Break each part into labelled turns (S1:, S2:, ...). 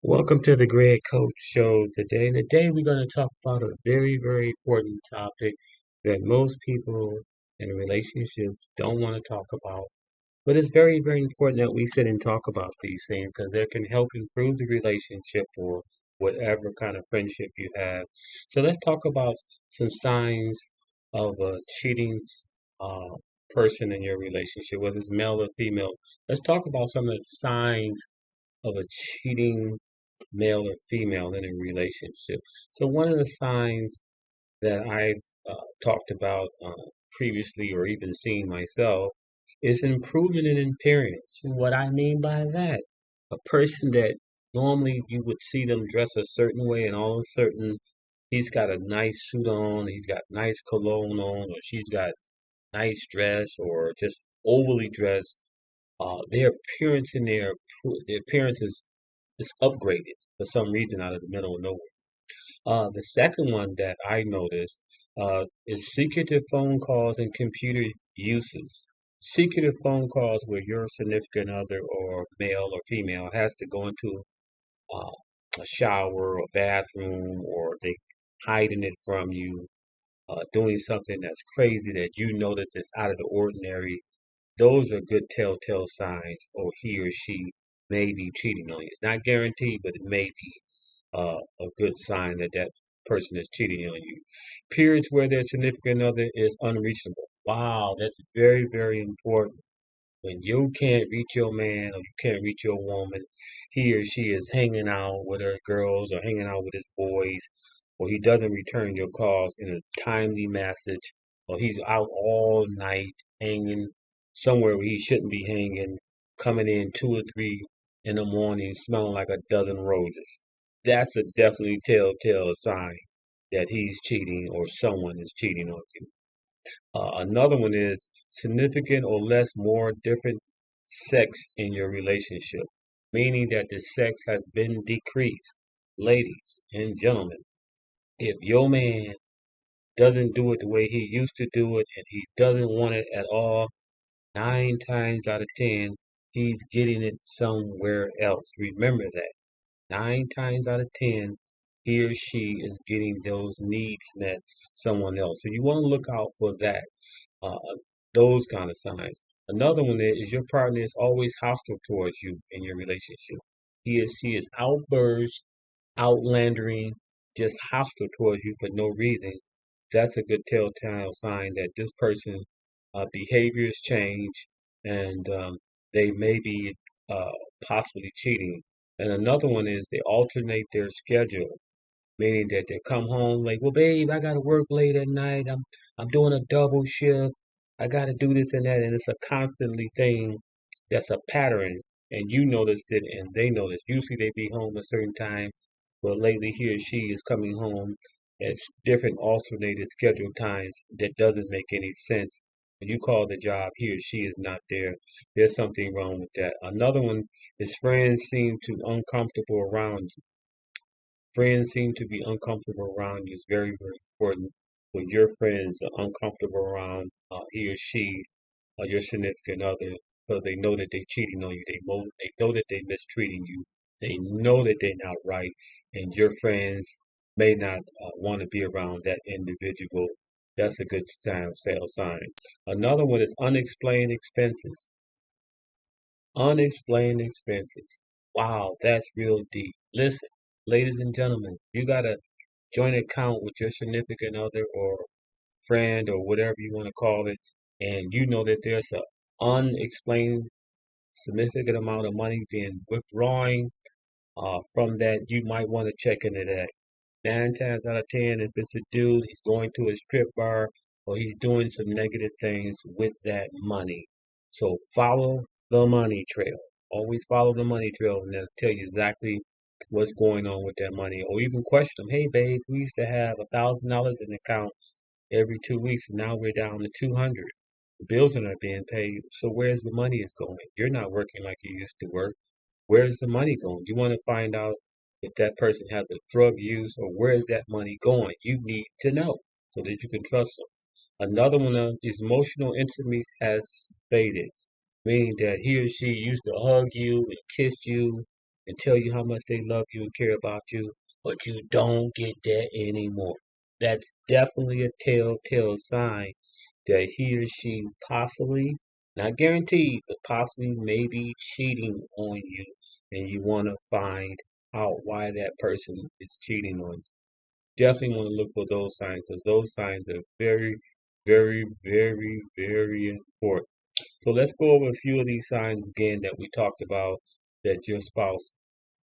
S1: Welcome to the Greg Coach Show today. Today we're going to talk about a very, very important topic that most people in relationships don't want to talk about. But it's very, very important that we sit and talk about these things because they can help improve the relationship or whatever kind of friendship you have. So let's talk about some signs of a cheating uh, person in your relationship, whether it's male or female. Let's talk about some of the signs of a cheating male or female in a relationship. So one of the signs that I've talked about previously or even seen myself is improvement in appearance. And what I mean by that, a person that normally you would see them dress a certain way and all of a sudden he's got a nice suit on, he's got nice cologne on, or she's got nice dress or just overly dressed. Their appearance in their appearance is upgraded for some reason out of the middle of nowhere. The second one that I noticed is secretive phone calls and computer uses. Secretive phone calls where your significant other or male or female has to go into uh, a shower or bathroom or they hiding it from you, doing something that's crazy that you notice is out of the ordinary. Those are good telltale signs, or he or she may be cheating on you. It's not guaranteed, but it may be a good sign that that person is cheating on you. Periods where their significant other is unreachable. Wow, that's very, very important. When you can't reach your man or you can't reach your woman, he or she is hanging out with her girls or hanging out with his boys, or he doesn't return your calls in a timely message, or he's out all night hanging somewhere where he shouldn't be hanging, coming in 2 or 3 in the morning smelling like a dozen roses. That's a definitely telltale sign that he's cheating or someone is cheating on you. Another one is significant or less more different sex in your relationship, meaning that the sex has been decreased. Ladies and gentlemen, if your man doesn't do it the way he used to do it and he doesn't want it at all, 9 times out of 10, he's getting it somewhere else. Remember that. 9 times out of 10, he or she is getting those needs met someone else. So you want to look out for that, uh, those kind of signs. Another one is your partner is always hostile towards you in your relationship. He or she is outburst, outlandering, just hostile towards you for no reason. That's a good telltale sign that this person behaviors change and they may be uh, possibly cheating. And another one is they alternate their schedule, meaning that they come home like, well, babe, I gotta work late at night. I'm doing a double shift. I gotta do this and that, and it's a constantly thing that's a pattern. And you noticed it, and they noticed. Usually they be home a certain time, but lately he or she is coming home at different alternated scheduled times that doesn't make any sense. When you call the job, he or she is not there. There's something wrong with that. Another one is friends seem to uncomfortable around friends seem to be uncomfortable around you is very, very important. When your friends are uncomfortable around he or she or your significant other, because they know that they're cheating on you, they know that they're mistreating you, they know that they're not right, and your friends may not want to be around that individual. That's a good sales sign. Another one is unexplained expenses. Unexplained expenses. Wow, that's real deep. Listen, ladies and gentlemen, you got a joint account with your significant other or friend or whatever you want to call it, and you know that there's a unexplained significant amount of money being withdrawing from that, you might want to check into that. 9 times out of 10, if it's a dude, he's going to a strip bar or he's doing some negative things with that money. So follow the money trail. Always follow the money trail and they'll tell you exactly what's going on with that money. Or even question them, hey babe, we used to have $1,000 in the account every 2 weeks and now we're down to 200. The bills are not being paid. So where's the money is going? You're not working like you used to work. Where's the money going? You want to find out if that person has a drug use or where's that money going? You need to know so that you can trust them. Another one is emotional intimacy has faded, meaning that he or she used to hug you and kiss you. and tell you how much they love you and care about you, but you don't get that anymore. That's definitely a telltale sign that he or she possibly, not guaranteed, but possibly maybe cheating on you, and you want to find out why that person is cheating on you. Definitely want to look for those signs because those signs are very, very, very, very important. So let's go over a few of these signs again that we talked about that your spouse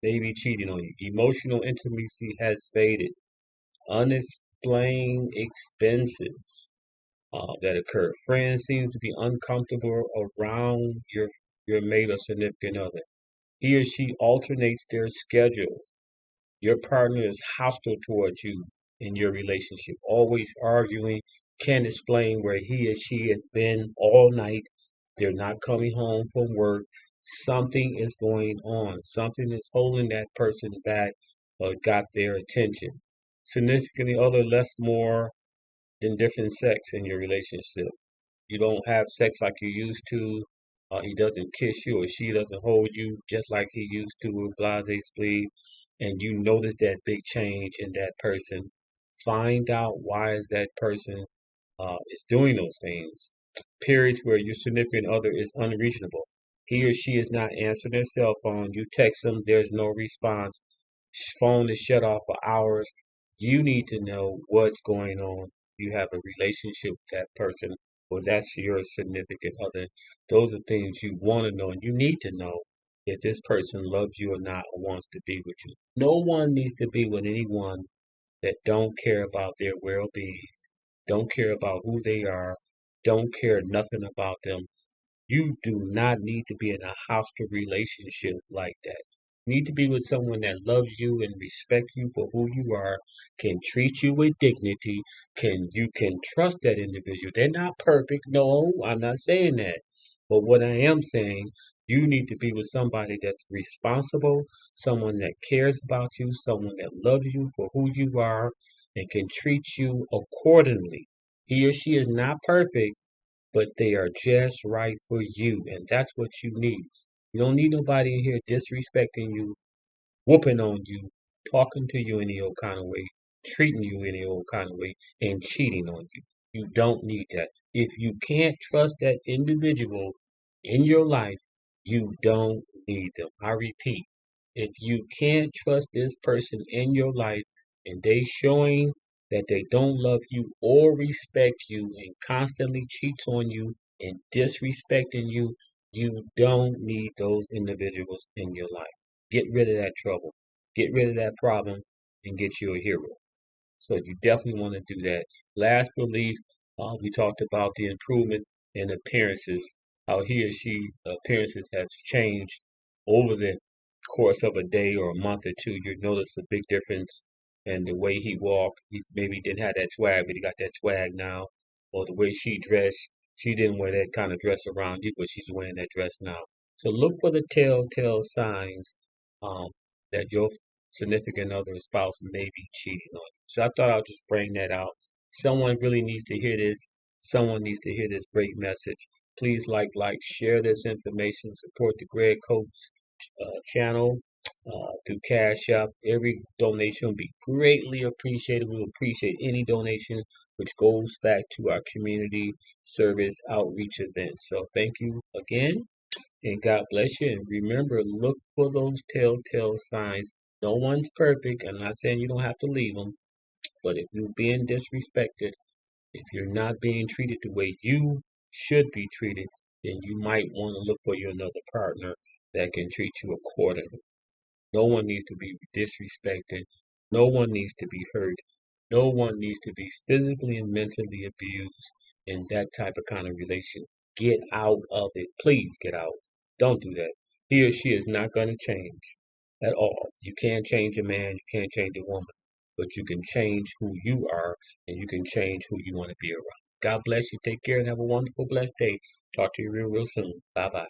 S1: may be cheating on you. Emotional intimacy has faded. Unexplained expenses that occur. Friends seem to be uncomfortable around your mate or significant other. He or she alternates their schedule. Your partner is hostile towards you in your relationship, always arguing, can't explain where he or she has been all night. They're not coming home from work. Something is going on. Something is holding that person back or got their attention. Significantly other less more than different sex in your relationship. You don't have sex like you used to. He doesn't kiss you or she doesn't hold you just like he used to with blase spleed. And you notice that big change in that person. Find out why is that person is doing those things. Periods where your significant other is unreasonable. He or she is not answering their cell phone. You text them, there's no response. Phone is shut off for hours. You need to know what's going on. You have a relationship with that person, or that's your significant other. Those are things you want to know, and you need to know if this person loves you or not or wants to be with you. No one needs to be with anyone that don't care about their well-being, don't care about who they are, don't care nothing about them. You do not need to be in a hostile relationship like that. You need to be with someone that loves you and respects you for who you are, can treat you with dignity, you can trust that individual. They're not perfect. No, I'm not saying that. But what I am saying, you need to be with somebody that's responsible, someone that cares about you, someone that loves you for who you are and can treat you accordingly. He or she is not perfect, but they are just right for you, and that's what you need. You don't need nobody in here disrespecting you, whooping on you, talking to you any old kind of way, treating you any old kind of way, and cheating on you. You don't need that. If you can't trust that individual in your life, you don't need them. I repeat, if you can't trust this person in your life and they showing that they don't love you or respect you and constantly cheats on you and disrespecting you, you don't need those individuals in your life. Get rid of that trouble. Get rid of that problem and get you a hero. So you definitely want to do that. Last but least, we talked about the improvement in appearances, how he or she appearances have changed over the course of a day or a month or two. You notice a big difference in the way he walked. He maybe didn't have that swag, but he got that swag now. Or the way she dressed. She didn't wear that kind of dress around you, but she's wearing that dress now. So look for the telltale signs um, that your significant other or spouse may be cheating on you. So I thought I'll just bring that out. Someone really needs to hear this. Someone needs to hear this great message. Please share this information, support the Greg Coach channel through Cash App. Every donation will be greatly appreciated. We will appreciate any donation which goes back to our community service outreach events. So thank you again. And God bless you. And remember, look for those telltale signs. No one's perfect. I'm not saying you don't have to leave them, but if you're being disrespected, if you're not being treated the way you should be treated, then you might want to look for you another partner that can treat you accordingly. No one needs to be disrespected. No one needs to be hurt. No one needs to be physically and mentally abused in that type of kind of relation. Get out of it. Please get out. Don't do that. He or she is not going to change at all. You can't change a man. You can't change a woman. But you can change who you are and you can change who you want to be around. God bless you. Take care and have a wonderful, blessed day. Talk to you real, real soon. Bye bye.